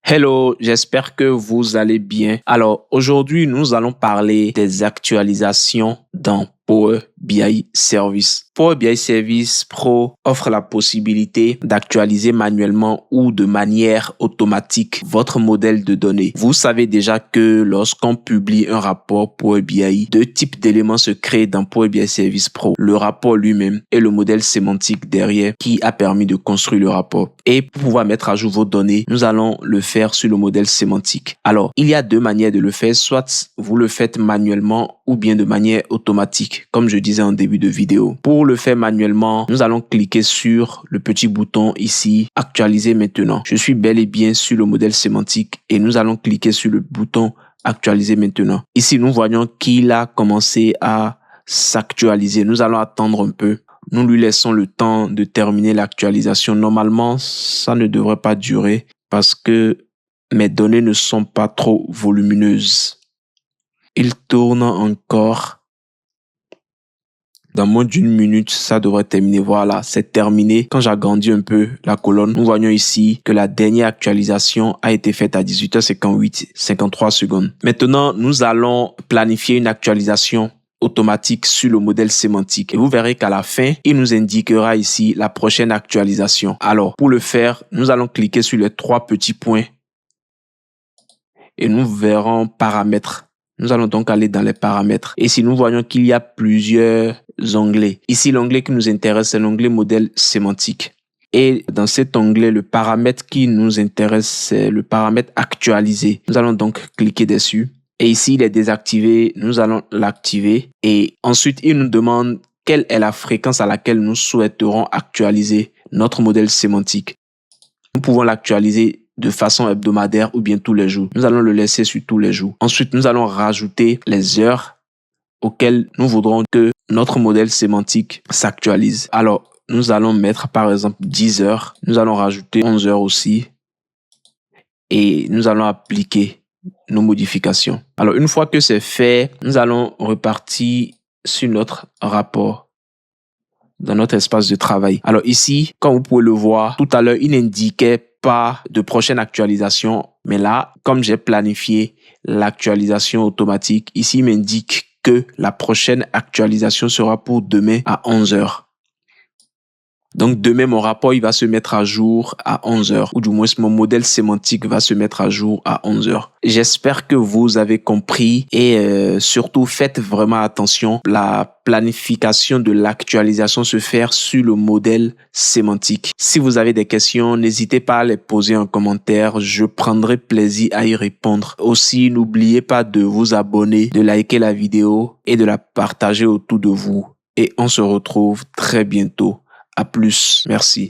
Hello, j'espère que vous allez bien. Alors, aujourd'hui, nous allons parler des actualisations dans Power BI Service. Power BI Service Pro offre la possibilité d'actualiser manuellement ou de manière automatique votre modèle de données. Vous savez déjà que lorsqu'on publie un rapport Power BI, deux types d'éléments se créent dans Power BI Service Pro. Le rapport lui-même et le modèle sémantique derrière qui a permis de construire le rapport. Et pour pouvoir mettre à jour vos données, nous allons le faire sur le modèle sémantique. Alors, il y a deux manières de le faire. Soit vous le faites manuellement ou bien de manière automatique, comme je disais en début de vidéo. Pour le faire manuellement, nous allons cliquer sur le petit bouton ici, actualiser maintenant. Je suis bel et bien sur le modèle sémantique et nous allons cliquer sur le bouton actualiser maintenant. Ici, nous voyons qu'il a commencé à s'actualiser. Nous allons attendre un peu. Nous lui laissons le temps de terminer l'actualisation. Normalement, ça ne devrait pas durer parce que mes données ne sont pas trop volumineuses. Il tourne encore. Dans moins d'une minute, ça devrait terminer. Voilà, c'est terminé. Quand j'agrandis un peu la colonne, nous voyons ici que la dernière actualisation a été faite à 18h58, 53 secondes. Maintenant, nous allons planifier une actualisation automatique sur le modèle sémantique. Et vous verrez qu'à la fin, il nous indiquera ici la prochaine actualisation. Alors, pour le faire, nous allons cliquer sur les trois petits points et nous verrons paramètres. Nous allons donc aller dans les paramètres. Et si nous voyons qu'il y a plusieurs onglets. Ici, l'onglet qui nous intéresse, c'est l'onglet modèle sémantique. Et dans cet onglet, le paramètre qui nous intéresse, c'est le paramètre actualisé. Nous allons donc cliquer dessus. Et ici, il est désactivé. Nous allons l'activer. Et ensuite, il nous demande quelle est la fréquence à laquelle nous souhaiterons actualiser notre modèle sémantique. Nous pouvons l'actualiser de façon hebdomadaire ou bien tous les jours. Nous allons le laisser sur tous les jours. Ensuite, nous allons rajouter les heures auxquelles nous voudrons que notre modèle sémantique s'actualise. Alors, nous allons mettre par exemple 10 heures. Nous allons rajouter 11 heures aussi. Et nous allons appliquer nos modifications. Alors, une fois que c'est fait, nous allons repartir sur notre rapport dans notre espace de travail. Alors ici, comme vous pouvez le voir, tout à l'heure, il n'indiquait pas de prochaine actualisation. Mais là, comme j'ai planifié l'actualisation automatique, ici, il m'indique que la prochaine actualisation sera pour demain à 11 heures. Donc, demain, mon rapport, il va se mettre à jour à 11 heures, ou du moins, mon modèle sémantique va se mettre à jour à 11 heures. J'espère que vous avez compris et surtout, faites vraiment attention. La planification de l'actualisation se fait sur le modèle sémantique. Si vous avez des questions, n'hésitez pas à les poser en commentaire. Je prendrai plaisir à y répondre. Aussi, n'oubliez pas de vous abonner, de liker la vidéo et de la partager autour de vous. Et on se retrouve très bientôt. À plus. Merci.